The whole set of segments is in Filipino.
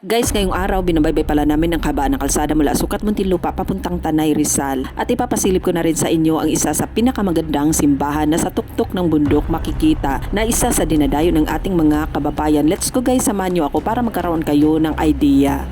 Guys, ngayong araw binabaybay pala namin ang kabaan ng kalsada mula Sukat Muntinlupa papuntang Tanay Rizal. At ipapasilip ko na rin sa inyo ang isa sa pinakamagandang simbahan na sa tuktok ng bundok makikita na isa sa dinadayo ng ating mga kababayan. Let's go guys, samahan nyo ako para magkaroon kayo ng idea.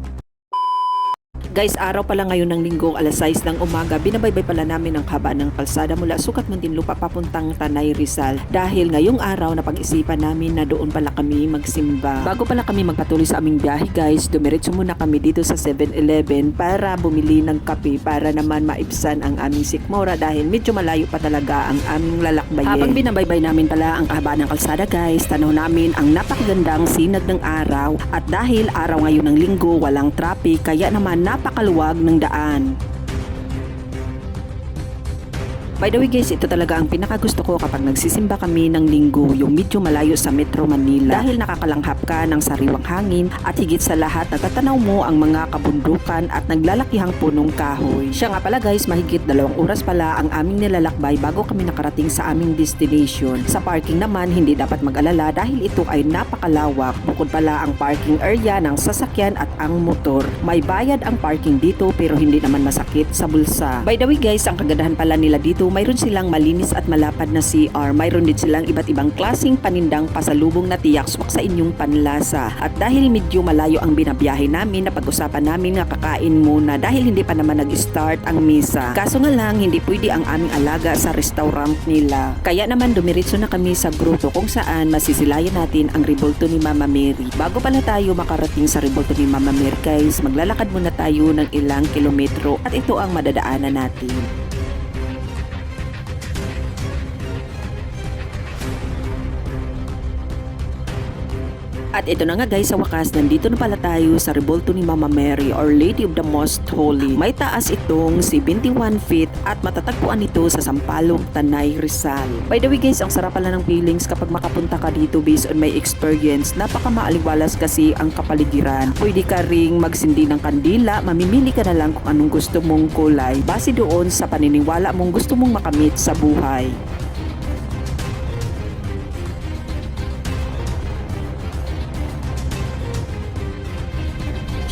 Guys, araw pala ngayon ng linggo, alas 6 ng umaga, binabaybay pala namin ang haba ng kalsada mula Sukat Muntinlupa papuntang Tanay Rizal. Dahil ngayong araw napag-isipan namin na doon pala kami magsimba. Bago pala kami magpatuloy sa aming biyahe guys, dumiretso muna kami dito sa 7-Eleven para bumili ng kape para naman maibsan ang aming sikmura dahil medyo malayo pa talaga ang aming lalakbayin. Habang binabaybay namin pala ang haba ng kalsada guys, tanaw namin ang napakagandang sinag ng araw at dahil araw ngayon ng linggo, walang traffic kaya naman napakaluwag ng daan. By the way guys, ito talaga ang pinakagusto ko kapag nagsisimba kami ng linggo, yung medyo malayo sa Metro Manila. Dahil nakakalanghap ka ng sariwang hangin at higit sa lahat natatanaw mo ang mga kabundukan at naglalakihang punong kahoy. Siya nga pala guys, mahigit 2 oras pala ang aming nilalakbay bago kami nakarating sa aming destination. Sa parking naman, hindi dapat mag-alala dahil ito ay napakalawak. Bukod pala ang parking area ng sasakyan at ang motor. May bayad ang parking dito pero hindi naman masakit sa bulsa. By the way guys, ang kagandahan pala nila dito, mayroon silang malinis at malapad na CR. Mayroon din silang iba't ibang klaseng panindang pasalubong na tiyak swak sa inyong panlasa. At dahil medyo malayo ang binabiyahe namin, napag-usapan namin nga kakain muna dahil hindi pa naman nag-start ang misa. Kaso nga lang, hindi pwede ang aming alaga sa restaurant nila. Kaya naman dumiretso na kami sa grupo kung saan masisilayan natin ang Rebulto ni Mama Mary. Bago pala tayo makarating sa Rebulto ni Mama Mary guys, maglalakad muna tayo ng ilang kilometro at ito ang madadaanan natin. At ito na nga guys, sa wakas, nandito na pala tayo sa Rebulto ni Mama Mary or Lady of the Most Holy. May taas itong 71 feet at matatagpuan ito sa Sampaloc, Tanay Rizal. By the way guys, ang sarap pala ng feelings kapag makapunta ka dito based on my experience. Napakamaaliwalas kasi ang kapaligiran. Pwede ka ring magsindi ng kandila, mamimili ka na lang kung anong gusto mong kulay base doon sa paniniwala mong gusto mong makamit sa buhay.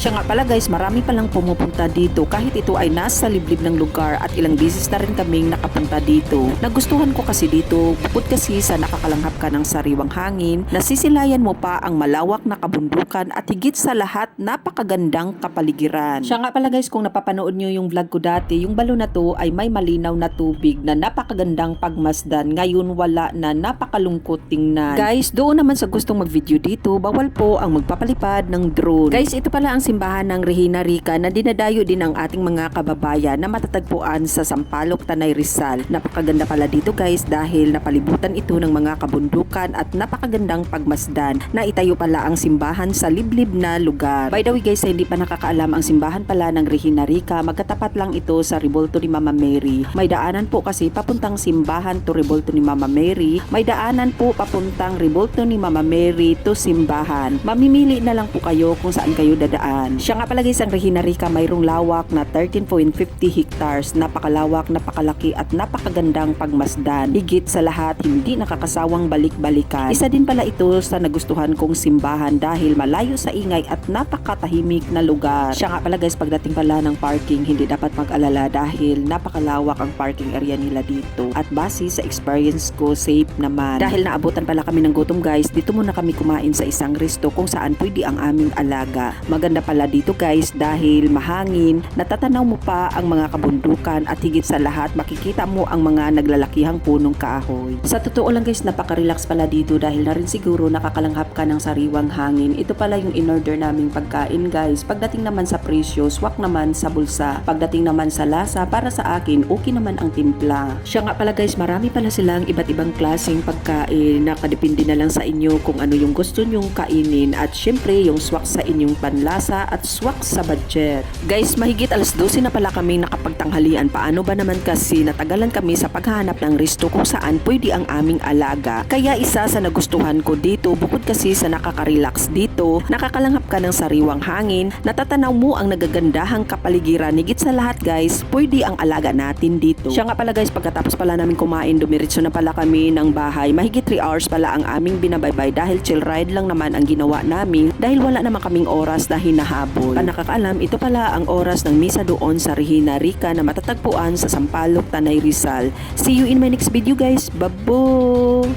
Siya nga pala guys, marami palang pumupunta dito kahit ito ay nasa liblib ng lugar at ilang beses na rin kaming nakapunta dito. Nagustuhan ko kasi dito, bukod kasi sa nakakalanghap ka ng sariwang hangin, nasisilayan mo pa ang malawak na kabundukan at higit sa lahat, napakagandang kapaligiran. Siya nga pala guys, kung napapanood nyo yung vlog ko dati, yung balon na to ay may malinaw na tubig na napakagandang pagmasdan. Ngayon wala na, napakalungkot tingnan. Guys, doon naman sa gustong mag-video dito, bawal po ang magpapalipad ng drone. Guys, ito pala ang simbahan ng Regina Rica na dinadayo din ng ating mga kababayan na matatagpuan sa Sampaloc, Tanay Rizal. Napakaganda pala dito guys dahil napalibutan ito ng mga kabundukan at napakagandang pagmasdan na itayo pala ang simbahan sa liblib na lugar. By the way guys, sa hindi pa nakakaalam, ang simbahan pala ng Regina Rica, magkatapat lang ito sa Rebulto ni Mama Mary. May daanan po kasi papuntang simbahan to Rebulto ni Mama Mary. May daanan po papuntang Rebulto ni Mama Mary to simbahan. Mamimili na lang po kayo kung saan kayo dadaan. Siya nga pala guys, ang Regina Rica mayroong lawak na 13.50 hectares. Napakalawak, napakalaki at napakagandang pagmasdan. Higit sa lahat, hindi nakakasawang balik-balikan. Isa din pala ito sa nagustuhan kong simbahan dahil malayo sa ingay at napakatahimik na lugar. Siya nga pala guys, pagdating pala ng parking, hindi dapat mag-alala dahil napakalawak ang parking area nila dito. At base sa experience ko, safe naman. Dahil naabutan pala kami ng gutom guys, dito muna kami kumain sa isang resto kung saan pwede ang aming alaga. Maganda pala dito guys dahil mahangin, natatanaw mo pa ang mga kabundukan at higit sa lahat makikita mo ang mga naglalakihang punong kahoy. Sa totoo lang guys, napaka-relax pala dito dahil na rin siguro nakakalanghap ka ng sariwang hangin. Ito pala yung in-order naming pagkain guys. Pagdating naman sa presyo, swak naman sa bulsa. Pagdating naman sa lasa, para sa akin, okay naman ang timpla. Siya nga pala guys, marami pala silang iba't ibang klaseng pagkain. Nakadepende na lang sa inyo kung ano yung gusto nyong kainin at syempre yung swak sa inyong panlasa at swak sa budget. Guys, mahigit alas 12 na pala kami nakapagtanghalian. Paano ba naman kasi natagalan kami sa paghanap ng resto kung saan pwede ang aming alaga. Kaya isa sa nagustuhan ko dito, bukod kasi sa nakaka-relax dito, nakakalanghap ka ng sariwang hangin, natatanaw mo ang nagagandahang kapaligiran. Higit sa lahat guys, pwede ang alaga natin dito. Siya nga pala guys, pagkatapos pala namin kumain, dumiretso na pala kami ng bahay. Mahigit 3 hours pala ang aming binabaybay dahil chill ride lang naman ang ginawa namin dahil wala naman kaming oras na hinahabol. Ang nakakaalam, ito pala ang oras ng misa doon sa Regina Rica na matatagpuan sa Sampaloc, Tanay, Rizal. See you in my next video guys. Babo!